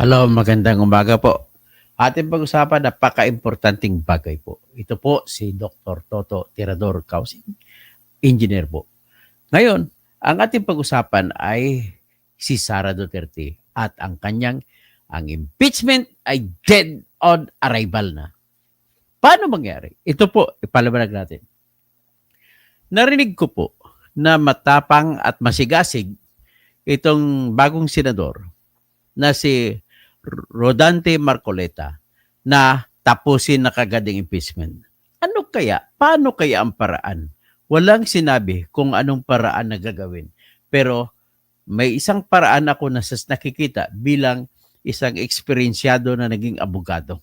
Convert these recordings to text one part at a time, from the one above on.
Hello, magandang umaga po. Ating pag-usapan, napaka-importanting bagay po. Ito po si Dr. Toto Tirador Causing, engineer po. Ngayon, ang ating pag-usapan ay si Sara Duterte at ang impeachment ay dead on arrival na. Paano mangyari? Ito po, ipaliwanag natin. Narinig ko po na matapang at masigasig itong bagong senador na si Rodante Marcoleta na tapusin na kagad ang impeachment. Ano kaya? Paano kaya ang paraan? Walang sinabi kung anong paraan na gagawin. Pero may isang paraan ako na nakikita bilang isang eksperensyado na naging abogado.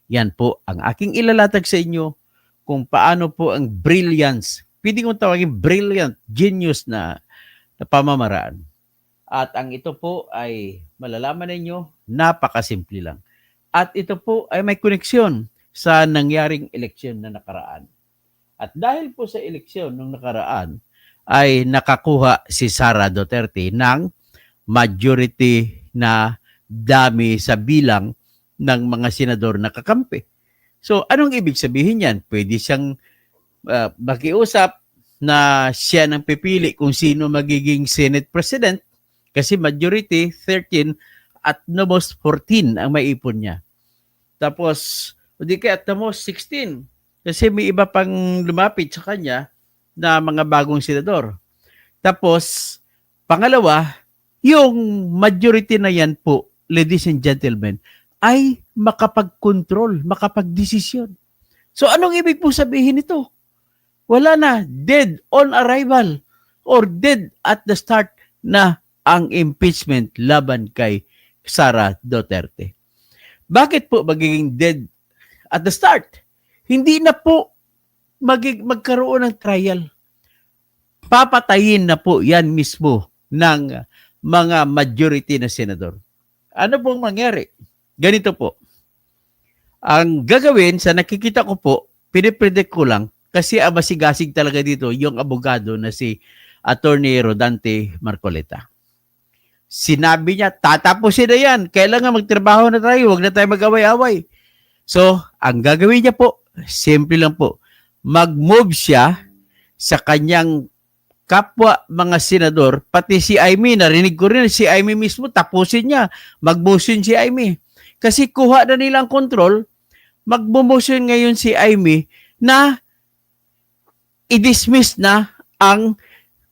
Yan po ang aking ilalatag sa inyo kung paano po ang brilliance, pwede kong tawagin brilliant, genius na pamamaraan. At ang ito po ay malalaman ninyo, napakasimple lang. At ito po ay may koneksyon sa nangyaring eleksyon na nakaraan. At dahil po sa eleksyon nung nakaraan, ay nakakuha si Sara Duterte ng majority na dami sa bilang ng mga senador na kakampi. So, anong ibig sabihin yan? Pwede siyang makiusap na siya nang pipili kung sino magiging Senate President kasi majority 13 at the most 14 ang maipon niya. Tapos, hindi kaya at the most 16 kasi may iba pang lumapit sa kanya na mga bagong senador. Tapos, pangalawa, yung majority na yan po, ladies and gentlemen, ay makapag-control, makapag-desisyon. So, anong ibig po sabihin nito? Wala na, dead on arrival or dead at the start na ang impeachment laban kay Sara Duterte. Bakit po magiging dead at the start? Hindi na po magkaroon ng trial. Papatayin na po yan mismo ng mga majority na senador. Ano pong mangyari? Ganito po. Ang gagawin sa nakikita ko po, pinipredict ko lang kasi masigasig talaga dito yung abogado na si Attorney Rodante Marcoleta. Sinabi niya, tatapusin na yan. Kailangan magtrabaho na tayo. Huwag na tayo mag-away-away. So, ang gagawin niya po, simple lang po. Mag-move siya sa kanyang kapwa mga senador, pati si Amy, narinig ko rin, si Amy mismo, tapusin niya. Mag-motion si Amy. Kasi kuha na nilang control, mag-motion ngayon si Amy na i-dismiss na ang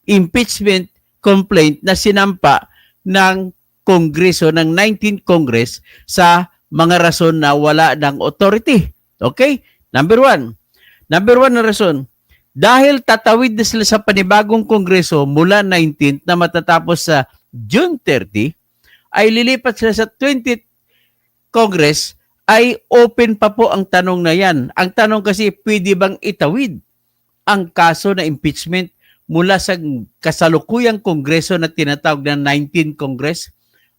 impeachment complaint na sinampa ng Kongreso, ng 19th Congress sa mga rason na wala ng authority. Okay? Number one na rason, dahil tatawid na sila sa panibagong Kongreso mula 19th na matatapos sa June 30, ay lilipat sila sa 20th Congress, ay open pa po ang tanong na yan. Ang tanong kasi, pwede bang itawid ang kaso na impeachment mula sa kasalukuyang kongreso na tinatawag na 19th Congress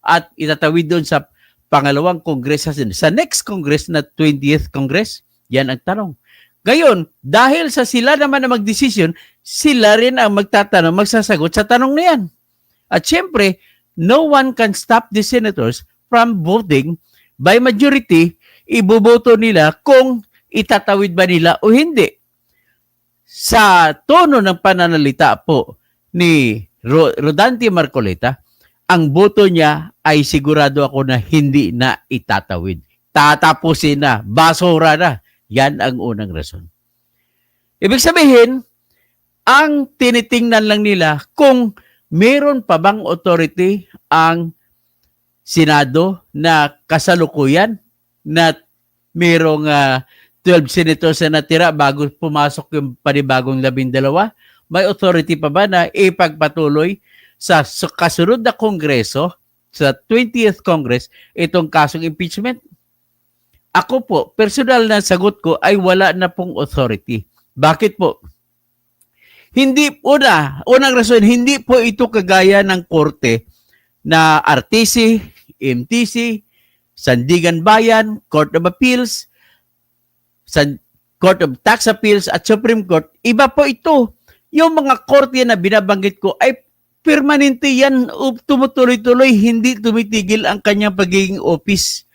at itatawid doon sa pangalawang kongreso sa next Congress na 20th Congress? Yan ang tanong. Ngayon, dahil sa sila naman na magdesisyon, sila rin ang magtatanong, magsasagot sa tanong na yan. At syempre, no one can stop the senators from voting by majority. Iboboto nila kung itatawid ba nila o hindi. Sa tono ng pananalita po ni Rodante Marcoleta, ang boto niya ay sigurado ako na hindi na itatawid. Tatapusin na, basura na. Yan ang unang rason. Ibig sabihin, ang tinitingnan lang nila kung meron pa bang authority ang Senado na kasalukuyan na merong 12 senators na natira bago pumasok yung panibagong 12. May authority pa ba na ipagpatuloy sa kasunod na Kongreso, sa 20th Congress, itong kasong impeachment? Ako po, personal na sagot ko ay wala na pong authority. Bakit po? Unang rason, hindi po ito kagaya ng korte na RTC, MTC, Sandigan Bayan, Court of Appeals, sa Court of Tax Appeals at Supreme Court. Iba po ito. Yung mga korte na binabanggit ko ay permanente yan, tumutuloy-tuloy, hindi tumitigil ang kanyang pagiging office.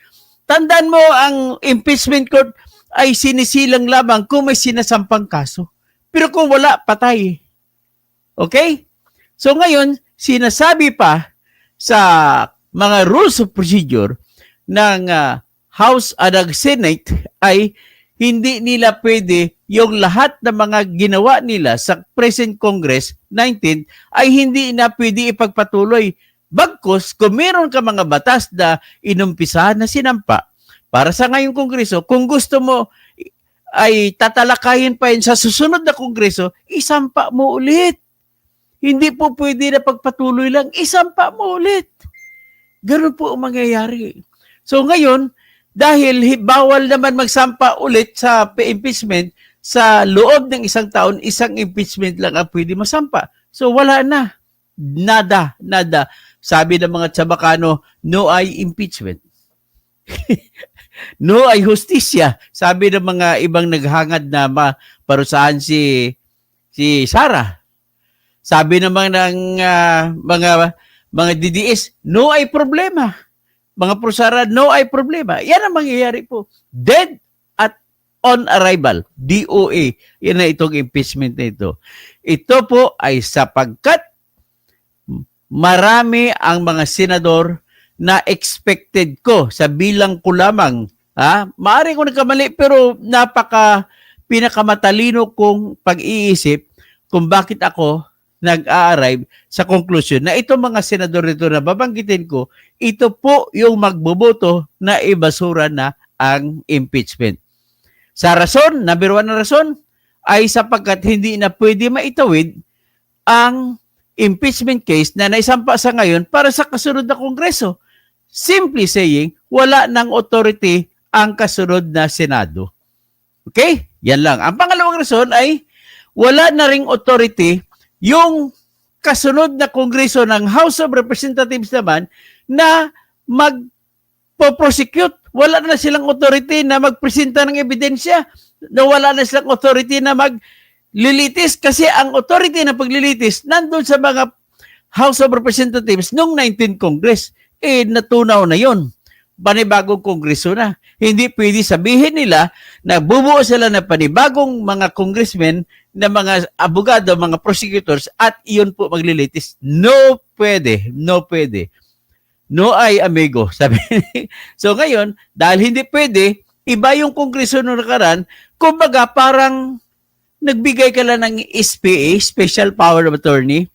Tandaan mo, ang impeachment court ay sinisilang lamang kung may sinasampang kaso. Pero kung wala, patay. Okay? So ngayon, sinasabi pa sa mga rules of procedure ng House at ng Senate ay hindi nila pwede yung lahat ng mga ginawa nila sa present Congress 19 ay hindi na pwede ipagpatuloy. Bagkus, kung meron ka mga batas na inumpisahan na sinampa para sa ngayong Kongreso, kung gusto mo ay tatalakayin pa yun sa susunod na Kongreso, isampa mo ulit. Hindi po pwede na pagpatuloy lang, isampa mo ulit. Ganun po ang mangyayari. So ngayon, dahil bawal naman magsampa ulit sa impeachment, sa loob ng isang taon, isang impeachment lang ang pwede masampa. So wala na. Nada. Sabi ng mga Chabacano, no ay impeachment. No ay hustisya. Sabi ng mga ibang naghangad na parusahan si Sara. Sabi naman ng mga DDS, no ay problema. Mga prosara, no ay problema. Yan ang mangyayari po. Dead at on arrival. DOA. Yan na itong impeachment na ito. Ito po ay sapagkat marami ang mga senador na expected ko sa bilang ko lamang. Maaari ko nagkamali pero pinakamatalino kong pag-iisip kung bakit ako nag-a-arrive sa conclusion na itong mga senador nito na babanggitin ko, ito po yung magboboto na ibasura na ang impeachment. Sa rason, number one na rason, ay sapagkat hindi na pwede maitawid ang impeachment case na naisampa sa ngayon para sa kasunod na Kongreso. Simply saying, wala ng authority ang kasunod na Senado. Okay? Yan lang. Ang pangalawang rason ay wala na ring authority yung kasunod na Kongreso ng House of Representatives naman na mag-prosecute. Wala na silang authority na magpresenta ng ebidensya. Na wala na silang authority na maglilitis kasi ang authority na paglilitis nandun sa mga House of Representatives noong 19th Congress. Natunaw na yon. Panibagong kongreso na. Hindi pwede sabihin nila na bubuo sila ng panibagong mga congressmen na mga abogado, mga prosecutors at iyon po maglilitis. No pwede. No pwede. No ay amigo. Sabi. So ngayon, dahil hindi pwede, iba yung kongreso nung nakaraan, kumbaga parang nagbigay ka lang ng SPA, Special Power of Attorney,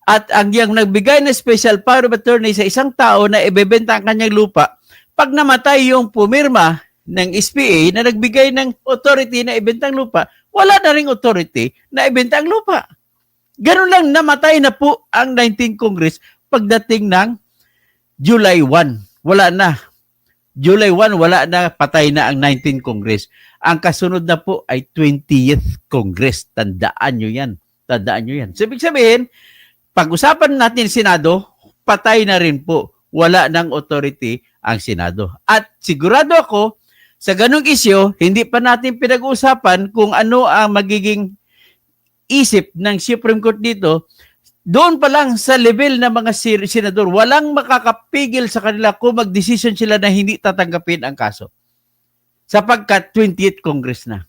at ang yung nagbigay ng Special Power of Attorney sa isang tao na ibebenta ang kanyang lupa, pag namatay yung pumirma ng SPA na nagbigay ng authority na ibentang lupa, wala na ring authority na ibenta ang lupa. Ganun lang, namatay na po ang 19th Congress pagdating ng July 1. Wala na. July 1, wala na, patay na ang 19th Congress. Ang kasunod na po ay 20th Congress. Tandaan nyo yan. Tandaan nyo yan. So, ibig sabihin, pag-usapan natin Senado, patay na rin po. Wala ng authority ang Senado. At sigurado ako, sa ganung isyo, hindi pa natin pinag-uusapan kung ano ang magiging isip ng Supreme Court dito. Doon pa lang sa level ng mga senador, walang makakapigil sa kanila kung mag-decision sila na hindi tatanggapin ang kaso. Sapagkat 20th Congress na.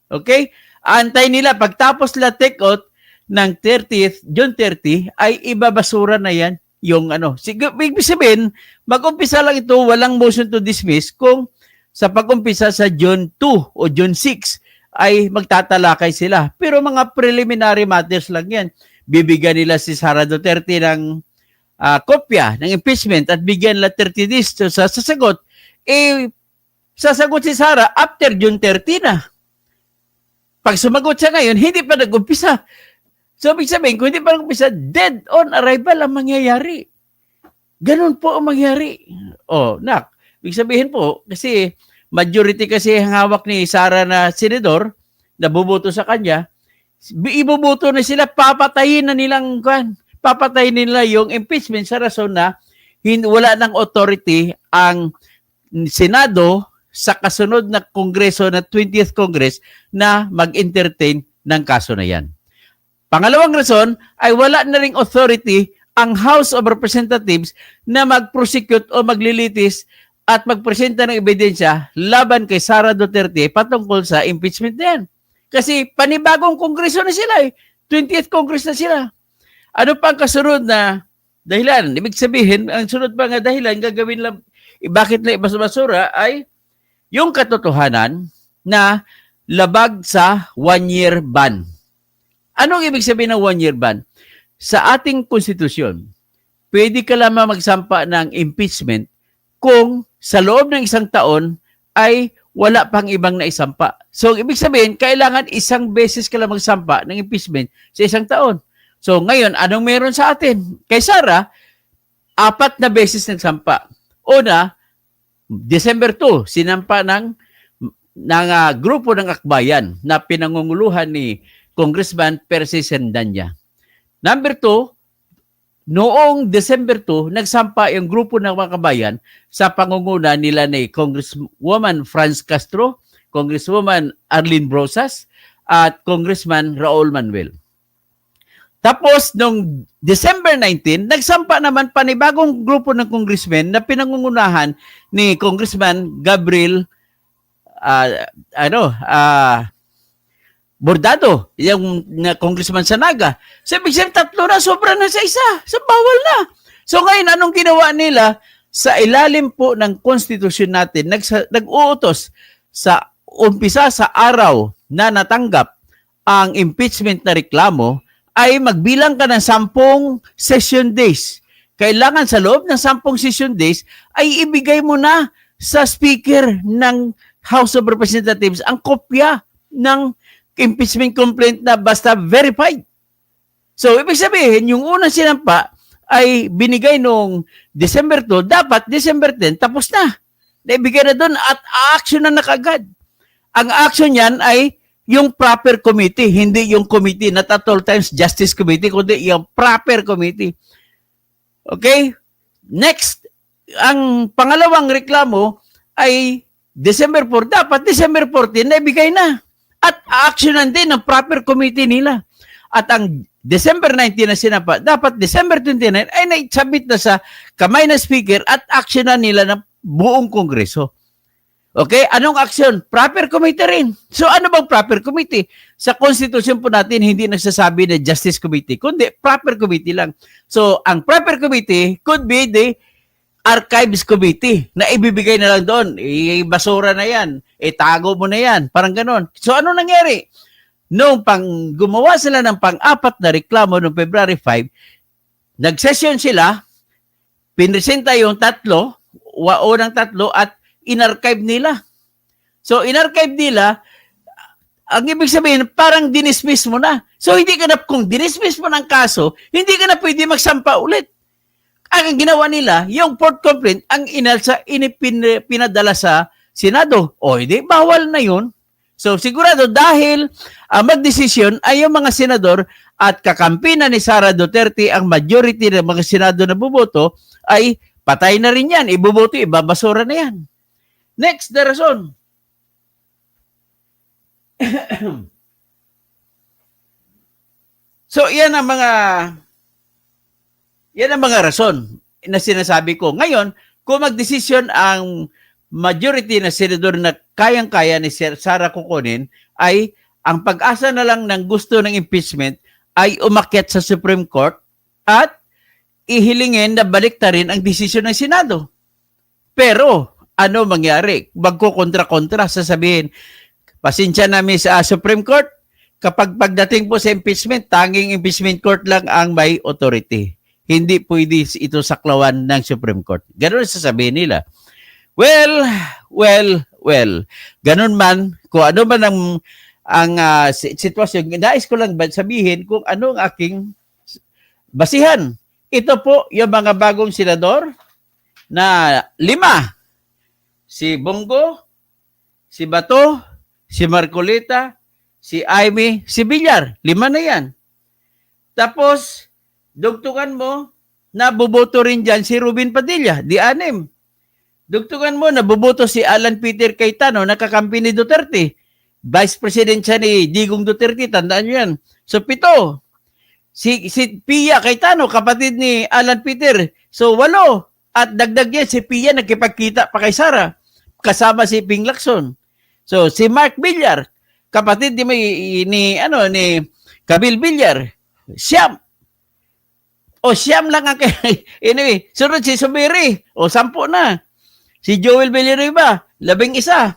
Okay? Antay nila, pagtapos la take out ng 30th, June 30, ay ibabasura na yan yung ano. Ibig sabihin, mag-umpisa lang ito, walang motion to dismiss kung sa pag-umpisa sa June 2 o June 6 ay magtatalakay sila. Pero mga preliminary matters lang yan. Bibigyan nila si Sara Duterte ng kopya ng impeachment at bigyan nila 30 days sa sasagot. Sasagot si Sara after June 30 na. Pag sumagot siya ngayon, hindi pa nag-umpisa. So, ibig sabihin, kung hindi pa nag-umpisa, dead on arrival ang mangyayari. Ganun po ang mangyayari. Ibig sabihin po, kasi majority kasi ang hawak ni Sara na senador, na buboto sa kanya, ibuboto na sila, papatayin nila yung impeachment sa rason na wala ng authority ang Senado sa kasunod na Kongreso na 20th Congress na mag-entertain ng kaso na yan. Pangalawang rason ay wala na ring authority ang House of Representatives na mag-prosecute o maglilitis at magpresenta ng ebidensya laban kay Sara Duterte patungkol sa impeachment na yan. Kasi panibagong kongreso na sila eh. 20th Congress na sila. Ano pa ang kasunod na dahilan? Ibig sabihin, ang sunod pa nga dahilan, gagawin lang, bakit na ibasura ay yung katotohanan na labag sa 1-year ban. Anong ibig sabihin ng 1-year ban? Sa ating konstitusyon, pwede ka lamang magsampa ng impeachment kung sa loob ng 1 taon ay wala pang ibang naisampa. So, ibig sabihin, kailangan 1 beses ka lang magsampa ng impeachment sa 1 taon. So, ngayon, anong meron sa atin? Kay Sara, 4 na beses nagsampa. Una, December 2, sinampa ng grupo ng akbayan na pinangunguluhan ni Congressman Percy Sendanya. Number 2, noong December 2, nagsampa yung grupo ng mga kabayan sa pangunguna nila ni Congresswoman Franz Castro, Congresswoman Arlene Brosas, at Congressman Raul Manuel. Tapos, noong December 19, nagsampa naman panibagong grupo ng congressmen na pinangungunahan ni Congressman Gabriel Bordado, yung congressman sa Naga. Sabi siya, 3 na, sobra na sa 1. So, bawal na. So, ngayon, anong ginawa nila? Sa ilalim po ng konstitusyon natin, nag-uutos sa umpisa sa araw na natanggap ang impeachment na reklamo, ay magbilang ka ng 10 session days. Kailangan sa loob ng 10 session days, ay ibigay mo na sa speaker ng House of Representatives ang kopya ng impeachment complaint na basta verified. So, ibig sabihin, yung unang sinampa ay binigay noong December 2, dapat December 10, tapos na. Naibigay na doon at action na nakagad. Ang action yan ay yung proper committee, hindi yung committee, not at all times Justice Committee, kundi yung proper committee. Okay? Next, ang pangalawang reklamo ay December 4, dapat December 14, naibigay na. At actionan din ng proper committee nila. At ang December 19 na sinapa, dapat December 29 ay naisabit na sa kamay na speaker at actionan nila ng buong kongreso. Okay? Anong action? Proper committee rin. So ano bang proper committee? Sa constitution po natin, hindi nagsasabi na Justice Committee, kundi proper committee lang. So ang proper committee could be the Archives Committee na ibibigay na lang doon. Basura na yan. Tago mo na yan. Parang ganon. So ano nangyari? Noong gumawa sila ng pang-4 na reklamo noong February 5, nag-session sila, pinresenta yung 3, unang 3 at in-archive nila. So in-archive nila, ang ibig sabihin, parang dinismiss mo na. So hindi ka na, kung dinismiss mo ng kaso, hindi ka na pwede magsampa ulit. Ang ginawa nila, yung port complaint, ang pinadala sa Senado. O, hindi, bawal na yun. So, sigurado dahil magdesisyon ay yung mga senador at kakampi na ni Sara Duterte, ang majority ng mga senado na buboto, ay patay na rin yan. Ibuboto, ibabasura na yan. Next, the rason. So, yan ang mga rason na sinasabi ko. Ngayon, kung magdesisyon ang majority na senador na kayang-kaya ni Sara kukunin, ay ang pag-asa na lang ng gusto ng impeachment ay umakyat sa Supreme Court at ihilingin na baliktarin ang desisyon ng Senado. Pero, ano mangyari? Magkukontra-kontra, sasabihin, pasensya namin sa Supreme Court, kapag pagdating po sa impeachment, tanging impeachment court lang ang may authority. Hindi pwede ito saklawan ng Supreme Court. Ganun sasabihin nila. Well. Ganun man, kung ano man ang sitwasyon, nais ko lang sabihin kung ano ang aking basihan. Ito po yung mga bagong senador na 5. Si Bongo, si Bato, si Marcolita, si Aimee, si Villar. 5 na yan. Tapos, dugtungan mo, nabuboto rin dyan si Ruben Padilla, di 6. Dugtungan mo, nabuboto si Alan Peter Cayetano, nakakampi ni Duterte. Vice President siya ni Digong Duterte, tandaan nyo yan. So 7. Si Pia Cayetano, kapatid ni Alan Peter. So, 8. At dagdag yan, si Pia nagkipagkita pa kay Sara. Kasama si Ping Lacson. So, si Mark Villar, kapatid ni Kabil Villar. Siyam. Siyam lang ang anyway, sunod si Subiri. 10 na. Si Joel Villanueva, 11.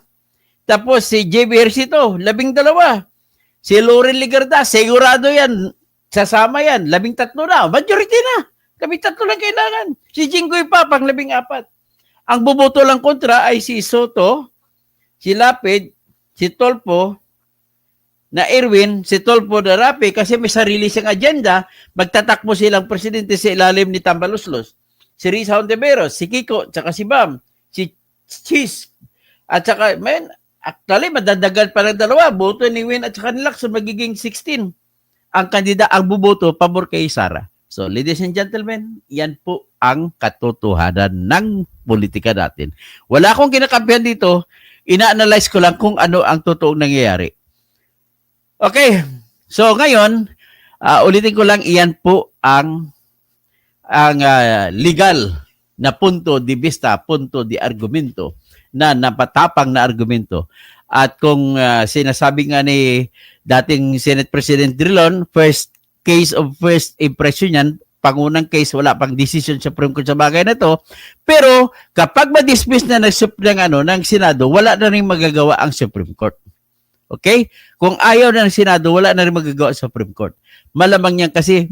Tapos si JB Hercito, 12. Si Loren Ligarda, sigurado yan. Sasama yan. 13 na. Majority na. 13 lang kailangan. Si Jinggoy pa, pang 14. Ang buboto lang kontra ay si Soto, si Lapid, si Tolpo, na Erwin, si Tolpo na Rapi, kasi may sarili siyang agenda, magtatakbo silang presidente sa ilalim ni Tambaluslos. Si Risa Hontiveros, si Kiko, tsaka si Bam, si Cheese, at saka, actually, madadagal pa ng 2. Boto ni Win at saka ni Lacson, magiging 16. Ang kandida, ang buboto, pabor kay Sara. So, ladies and gentlemen, yan po ang katotohanan ng politika natin. Wala akong kinakampihan dito. Ina-analyze ko lang kung ano ang totoong nangyayari. Okay. So, ngayon, ulitin ko lang, iyan po ang legal na punto de vista, punto de argumento, na napatapang na argumento. At kung sinasabi nga ni dating Senate President Drilon, first case of first impression yan, pangunang case, wala pang decision sa Supreme Court sa bagay na to. Pero kapag ma-dismiss na ng Senado, wala na rin magagawa ang Supreme Court. Okay? Kung ayaw na ng Senado, wala na rin magagawa sa Supreme Court. Malamang yan kasi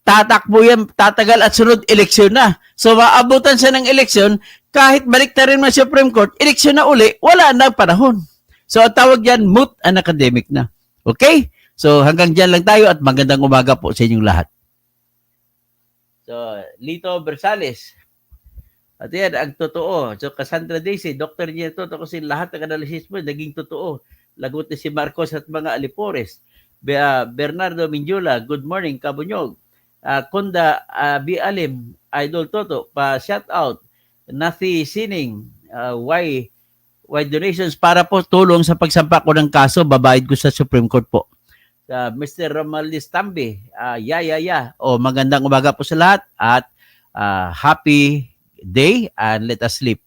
tatakbo yan, tatagal at sunod, eleksyon na. So, maabutan siya ng eleksyon, kahit balik na rin ng Supreme Court, eleksyon na uli, wala na panahon. So, ang tawag dyan, moot and academic na. Okay? So, hanggang dyan lang tayo at magandang umaga po sa inyong lahat. So, Lito Bersales. At yan, ang totoo. So, Cassandra Daisy, Dr. Nieto, kasi lahat ng analysis mo, naging totoo. Lagot ni si Marcos at mga Alipores. Bernardo Minjula, good morning, Kabunyog. Kunda B. Alim, Idol Toto, pa-shout out. Nathi Sining, why donations para po tulong sa pagsampa ko ng kaso, babayad ko sa Supreme Court po. Mr. Romalis Tambi, magandang umaga po sa lahat at happy day and let us sleep.